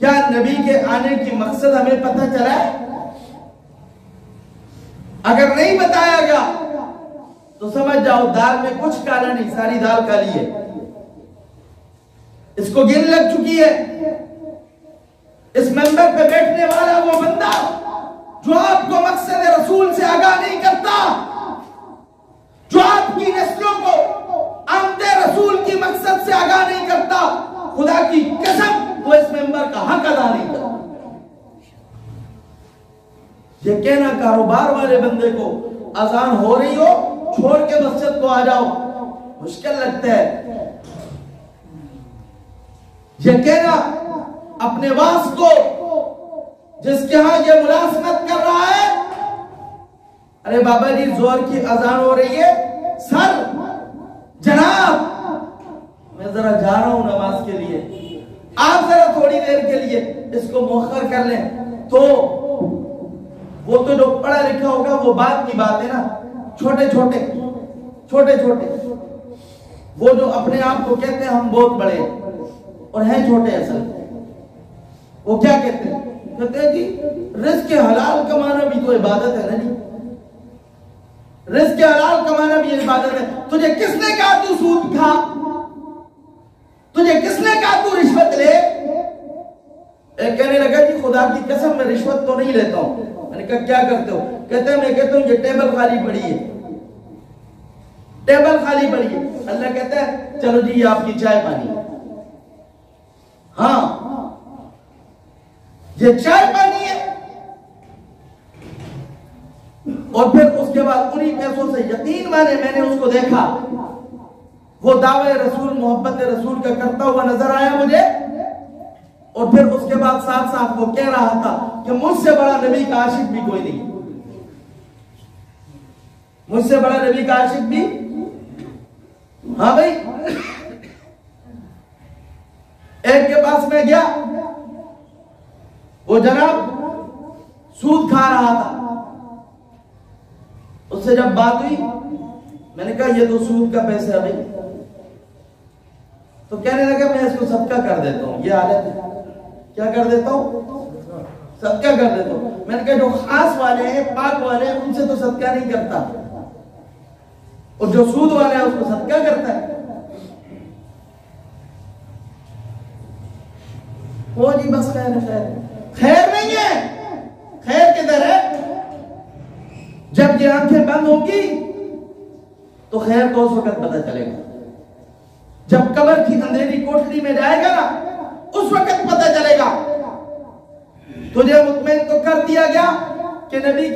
کیا نبی کے آنے کی مقصد ہمیں پتہ چلا ہے؟ اگر نہیں بتایا گیا تو سمجھ جاؤ دال میں کچھ کالا نہیں، ساری دال کالی ہے. اس کو گن لگ چکی ہے. اس منبر پہ بیٹھنے والا وہ بندہ جو آپ کو مقصد رسول سے آگاہ نہیں کرتا، جو آپ کی نسلوں کو آمد رسول کی مقصد سے آگاہ نہیں کرتا، خدا کی قسم وہ اس منبر کا حق ادا نہیں کرتا. یہ کہنا کاروبار والے بندے کو اذان ہو رہی ہو چھوڑ کے مسجد کو آ جاؤ مشکل لگتا ہے. یہ کہنا اپنے واس کو جس کے ہاں یہ ملازمت کر رہا ہے، ارے بابا جی زور کی اذان ہو رہی ہے، سر جناب میں ذرا جا رہا ہوں نماز کے لیے، آپ ذرا تھوڑی دیر کے لیے اس کو مؤخر کر لیں. تو وہ تو جو پڑھا لکھا ہوگا وہ بات کی بات ہے نا. چھوٹے چھوٹے وہ جو اپنے آپ کو کہتے ہیں ہم بہت بڑے اور ہیں چھوٹے، اصل وہ کیا کہتے ہیں؟ کہتے ہیں جی رزق حلال کمانا بھی تو عبادت ہے نا جی، رزق حلال کمانا بھی عبادت ہے. تجھے کس نے کہا تو سود کھا؟ تجھے کس نے کہا تو رشوت لے؟ ایک کہنے لگا جی خدا کی قسم میں رشوت تو نہیں لیتا ہوں. میں نے کہا کیا کرتے ہو؟ کہتے ہیں میں کہتا ہوں یہ ٹیبل خالی پڑی ہے، ٹیبل خالی پڑی ہے. اللہ کہتا ہے چلو جی یہ آپ کی چائے پانی. ہاں یہ چائے پانی ہے. اور پھر اس کے بعد انہی پیسوں سے یقین مانے میں نے اس کو دیکھا وہ دعوے رسول محبت رسول کا کرتا ہوا نظر آیا مجھے. اور پھر اس کے بعد ساتھ ساتھ وہ کہہ رہا تھا کہ مجھ سے بڑا نبی کا عاشق بھی کوئی نہیں، مجھ سے بڑا نبی کا عاشق بھی. ہاں بھائی ایک کے پاس میں گیا، وہ جناب سود کھا رہا تھا. اس سے جب بات ہوئی میں نے کہا یہ تو سود کا پیسہ ہے بھائی. تو کہنے لگا میں اس کو صدقہ کر دیتا ہوں. یہ عادت ہے، کیا کر دیتا ہوں؟ صدقہ کر دیتا ہوں. میں نے کہا جو خاص والے ہیں پاک والے ہیں ان سے تو صدقہ نہیں کرتا، اور جو سود والے ہیں اس کو صدقہ کرتا ہے. وہ جی بس خیر نہیں ہے. خیر کدھر ہے؟ جب یہ آنکھیں بند ہوگی تو خیر کو اس وقت پتہ چلے گا. جب قبر کی اندھیری کوٹھری میں جائے گا نا اس وقت پتہ چلے گا. تجھے مطمئن تو کر دیا گیا کہ نبی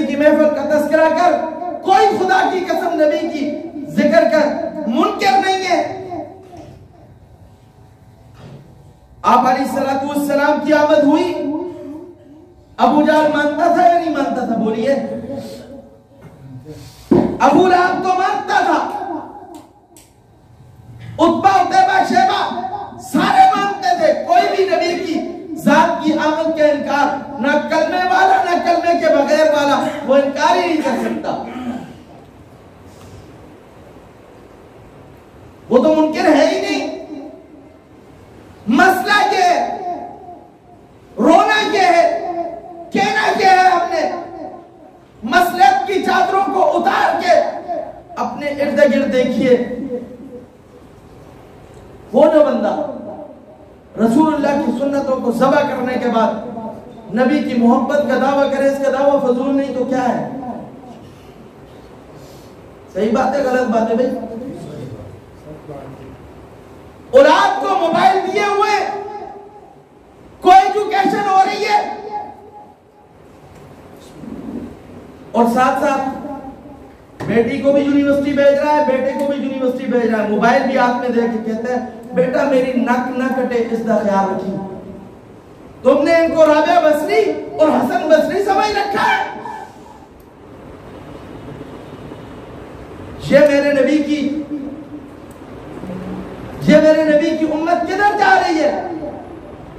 کی محفل کا تذکرہ کر، کوئی خدا کی قسم نبی کی ذکر کر، منکر نہیں ہے. آپ علیہ السلام کی آمد ہوئی، ابو جہل مانتا تھا یا نہیں مانتا تھا؟ بولیے. ابو لہب تو مانتا تھا، عتبہ عتیبہ شیبہ سارے مانتے تھے. کوئی بھی نبی کی ذات کی آمد کا انکار، نہ کلمے والا نہ کلمے کے بغیر والا، وہ انکار ہی نہیں کر سکتا. وہ تو منکر ہے ہی نہیں. مسئلہ کیا ہے؟ رونا کیا ہے؟ کہنا کیا ہے؟ ہم نے مسلک کی چادروں کو اتار کے اپنے ارد گرد دیکھیے. وہ جو بندہ رسول اللہ کی سنتوں کو ذبح کرنے کے بعد نبی کی محبت کا دعویٰ کرے، اس کا دعویٰ فضول نہیں تو کیا ہے؟ صحیح بات ہے غلط بات ہے بھائی؟ اولاد کو موبائل دیے ہوئے کو ایجوکیشن ہو رہی ہے، اور ساتھ ساتھ بیٹی کو بھی یونیورسٹی بھیج رہا ہے، بیٹے کو بھی یونیورسٹی بھیج رہا ہے. موبائل بھی ہاتھ میں دے کے کہتا ہے بیٹا میری نک نہ کٹے اس کا خیال رکھی. تم نے ان کو رابعہ بصری اور حسن بصری سمجھ رکھا ہے. یہ میرے نبی کی امت کدھر جا رہی ہے؟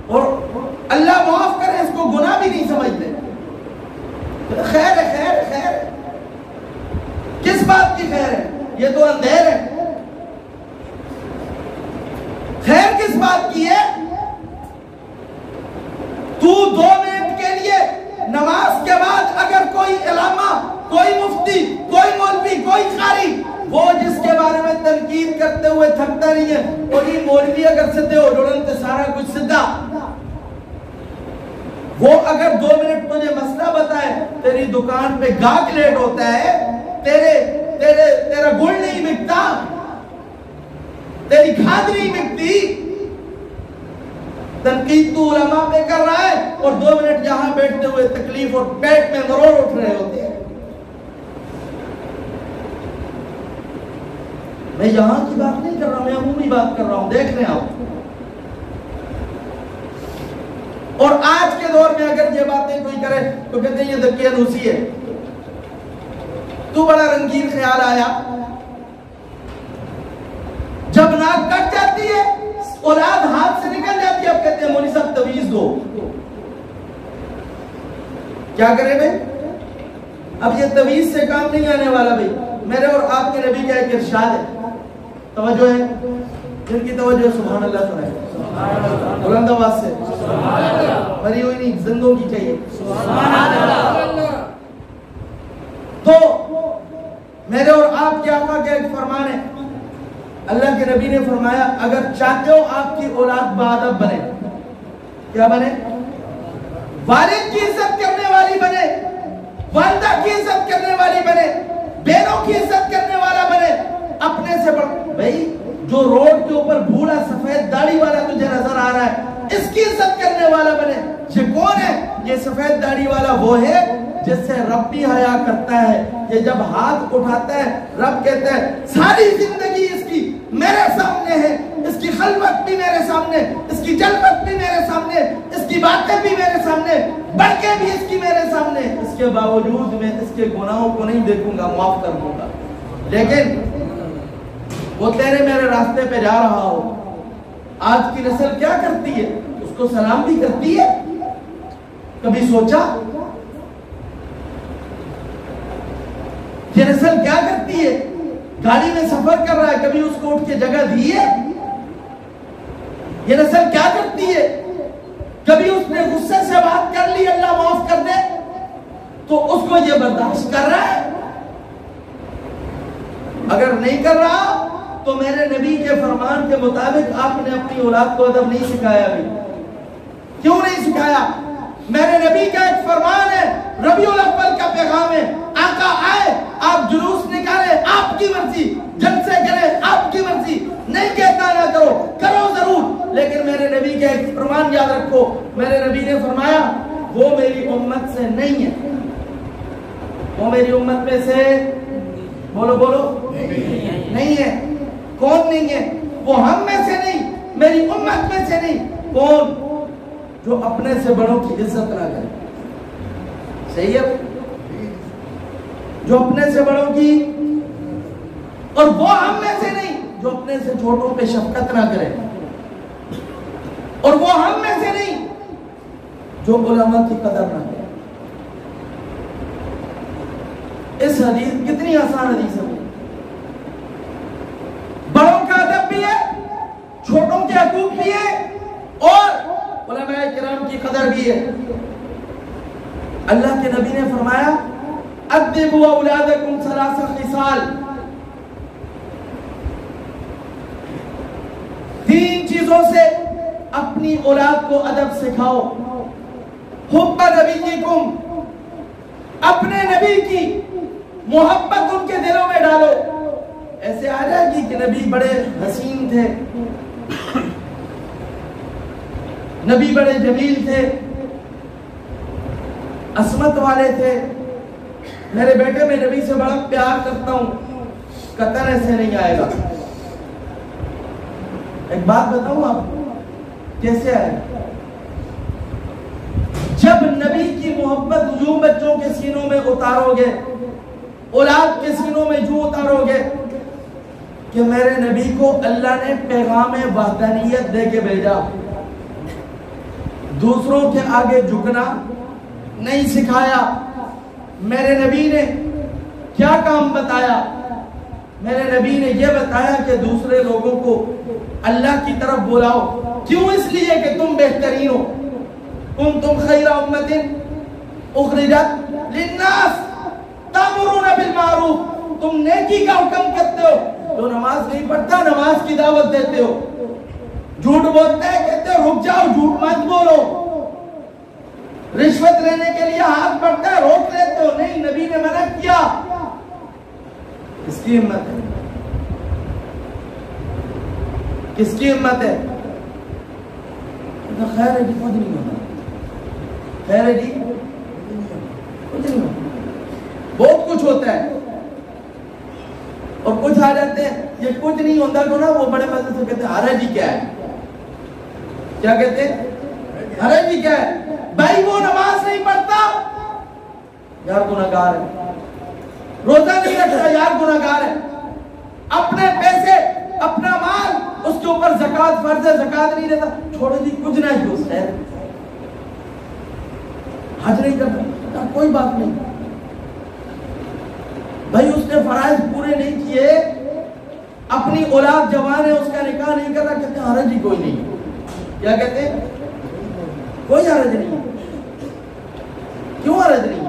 اور اللہ معاف کرے اس کو گناہ بھی نہیں سمجھتے. خیر ہے، خیر ہے، خیر ہے. کس بات کی خیر ہے؟ یہ تو اندھیر ہے. خیر کس بات کی ہے؟ تو 2 منٹ کے لیے نماز کے بعد اگر کوئی علامہ، کوئی مفتی، کوئی مولوی، کوئی قاری، وہ جس کے بارے میں تنقید کرتے ہوئے تھکتا نہیں ہے، اور یہ مولوی اگر سدھے ہو جوڑن تو سارا کچھ سدھا، وہ اگر 2 منٹ تجھے مسئلہ بتائے، تیری دکان پہ گاہک لیٹ ہوتا ہے، تیرا گل نہیں بکتا، تیری کھاد نہیں بکتی، تنقید تو علماء پہ کر رہا ہے، اور 2 منٹ یہاں بیٹھتے ہوئے تکلیف اور پیٹ میں مروڑ اٹھ رہے ہوتے ہیں۔ میں یہاں کی بات نہیں کر رہا ہوں، میں عمومی بات کر رہا ہوں، دیکھ رہے آپ۔ اور آج کے دور میں اگر یہ باتیں کوئی کرے تو کہتے ہیں یہ دقیانوسی ہے، تو بڑا رنگین خیال آیا۔ جب ناک کٹ جاتی ہے، اولاد ہاتھ سے نکل جاتی ہے، اب کہتے ہیں مولوی صاحب تویز دو۔ کیا کرے بھائی؟ اب یہ تویز سے کام نہیں آنے والا بھائی، میرے اور آپ کے نبی کا ایک ارشاد ہے، توجہ ہے، جن کی توجہ سبحان اللہ سنائے، بلند آواز سے، مری ہوئی نہیں، زندوں کی چاہیے، تو میرے اور آپ کے آقا کا ایک فرمان ہے، اللہ کے نبی نے فرمایا اگر چاہتے ہو آپ کی اولاد باادب بنے، کیا بنے؟ والد کی عزت کرنے والی بنے، والدہ کی عزت کرنے والی بنے، بہنوں کی عزت کرنے والا بنے، اپنے سے بڑھ بھائی جو روڈ کے اوپر بھوڑا سفید داڑھی والا تجھے نظر آ رہا ہے، اس کی عزت کرنے والا بنے۔ یہ کون ہے؟ یہ سفید داڑھی والا وہ ہے جس سے رب بھی حیا کرتا ہے، یہ جب ہاتھ اٹھاتا ہے رب کہتا ہے ساری زندگی اس کی میرے سامنے ہے، اس کی خلوت بھی میرے سامنے، اس کی جلوت بھی میرے سامنے، اس کی باتیں بھی میرے سامنے، بڑکیں بھی اس کی میرے سامنے، اس کے باوجود میں اس کے گناہوں کو نہیں دیکھوں گا، معاف کر دوں گا۔ لیکن وہ تیرے میرے راستے پہ جا رہا ہو، آج کی نسل کیا کرتی ہے؟ اس کو سلام بھی کرتی ہے؟ کبھی سوچا یہ نسل کیا کرتی ہے؟ گاڑی میں سفر کر رہا ہے، کبھی اس کو اٹھ کے جگہ دی ہے؟ یہ نسل کیا کرتی ہے؟ کبھی اس نے غصے سے بات کر لی اللہ معاف کر دے تو اس کو یہ برداشت کر رہا ہے؟ اگر نہیں کر رہا تو میرے نبی کے فرمان کے مطابق آپ نے اپنی اولاد کو ادب نہیں سکھایا بھی۔ کیوں نہیں سکھایا؟ میرے نبی کا ایک فرمان ہے، ربیع الاول کا پیغام ہے، آقا آئے آپ جلوس نکالے آپ کی مرضی، جلسے کرے آپ کی مرضی، نہیں کہتا نہ کرو، کرو ضرور، لیکن میرے نبی کا ایک فرمان یاد رکھو، میرے نبی نے فرمایا وہ میری امت سے نہیں ہے، وہ میری امت میں سے بولو بولو نہیں ہے۔ کون نہیں ہے؟ وہ ہم میں سے نہیں، میری امت میں سے نہیں۔ کون؟ جو اپنے سے بڑوں کی عزت نہ کرے، صحیح ہے؟ جو اپنے سے بڑوں کی، اور وہ ہم میں سے نہیں جو اپنے سے چھوٹوں پہ شفقت نہ کرے، اور وہ ہم میں سے نہیں جو علماء کی قدر نہ کرے۔ اس حدیث کتنی آسان حدیث ہے، بڑوں کا ادب بھی ہے، چھوٹوں کے حقوق بھی ہے، اور علماء کرام کی قدر بھی ہے۔ اللہ کے نبی نے فرمایا ادبوا اولادکم ثلاث خصال، 3 چیزوں سے اپنی اولاد کو ادب سکھاؤ۔ حب نبیکم، اپنے نبی کی محبت ان کے دلوں میں ڈالو۔ ایسے آ جائے گی کہ نبی بڑے حسین تھے، نبی بڑے جمیل تھے، عصمت والے تھے، میرے بیٹے میں نبی سے بڑا پیار کرتا ہوں، قطعاً ایسے نہیں آئے گا۔ ایک بات بتاؤں آپ کیسے آئے؟ جب نبی کی محبت یوں بچوں کے سینوں میں اتارو گے، اولاد کے سینوں میں یوں اتارو گے کہ میرے نبی کو اللہ نے پیغام وحدانیت دے کے بھیجا، دوسروں کے آگے جھکنا نہیں سکھایا۔ میرے نبی نے کیا کام بتایا؟ میرے نبی نے یہ بتایا کہ دوسرے لوگوں کو اللہ کی طرف بلاؤ۔ کیوں؟ اس لیے کہ تم بہترین ہو، کنتم خیر امت اخرجت للناس تأمرون بالمعروف، تم نیکی کا حکم کرتے ہو، جو نماز نہیں پڑھتا نماز کی دعوت دیتے ہو، جھوٹ بولتے ہیں کہتے ہو رک جاؤ جھوٹ مت بولو، رشوت لینے کے لیے ہاتھ بڑھتا ہے روک لیتے ہو، نہیں نبی نے منع کیا، کس کی ہمت ہے؟ کس کی ہمت ہے؟ خیر ہے جی کچھ نہیں ہوتا، خیر ہے جی کچھ نہیں ہوتا، بہت کچھ ہوتا ہے، اور کچھ آ جاتے ہیں یہ کچھ نہیں ہوتا کو نا وہ بڑے مزے سے کہتے ہیں حرج ہی کیا ہے، کیا کہتے ہیں حرج ہی کیا ہے، بھائی وہ نماز نہیں پڑھتا یار گناہگار ہے، روزہ نہیں رکھتا یار گناہگار ہے، اپنے پیسے اپنا مال اس کے اوپر زکوٰۃ فرض ہے زکوٰۃ نہیں دیتا، چھوڑے دی کچھ نہ جو خیر حج نہیں کرتا کوئی بات نہیں، بھائی اس نے فرائض پورے نہیں کیے، اپنی اولاد جوان ہے اس کا نکاح نہیں کرنا، کہتے ہیں حرج ہی کوئی نہیں، کیا کہتے ہیں کوئی حرج نہیں، کیوں حرج نہیں؟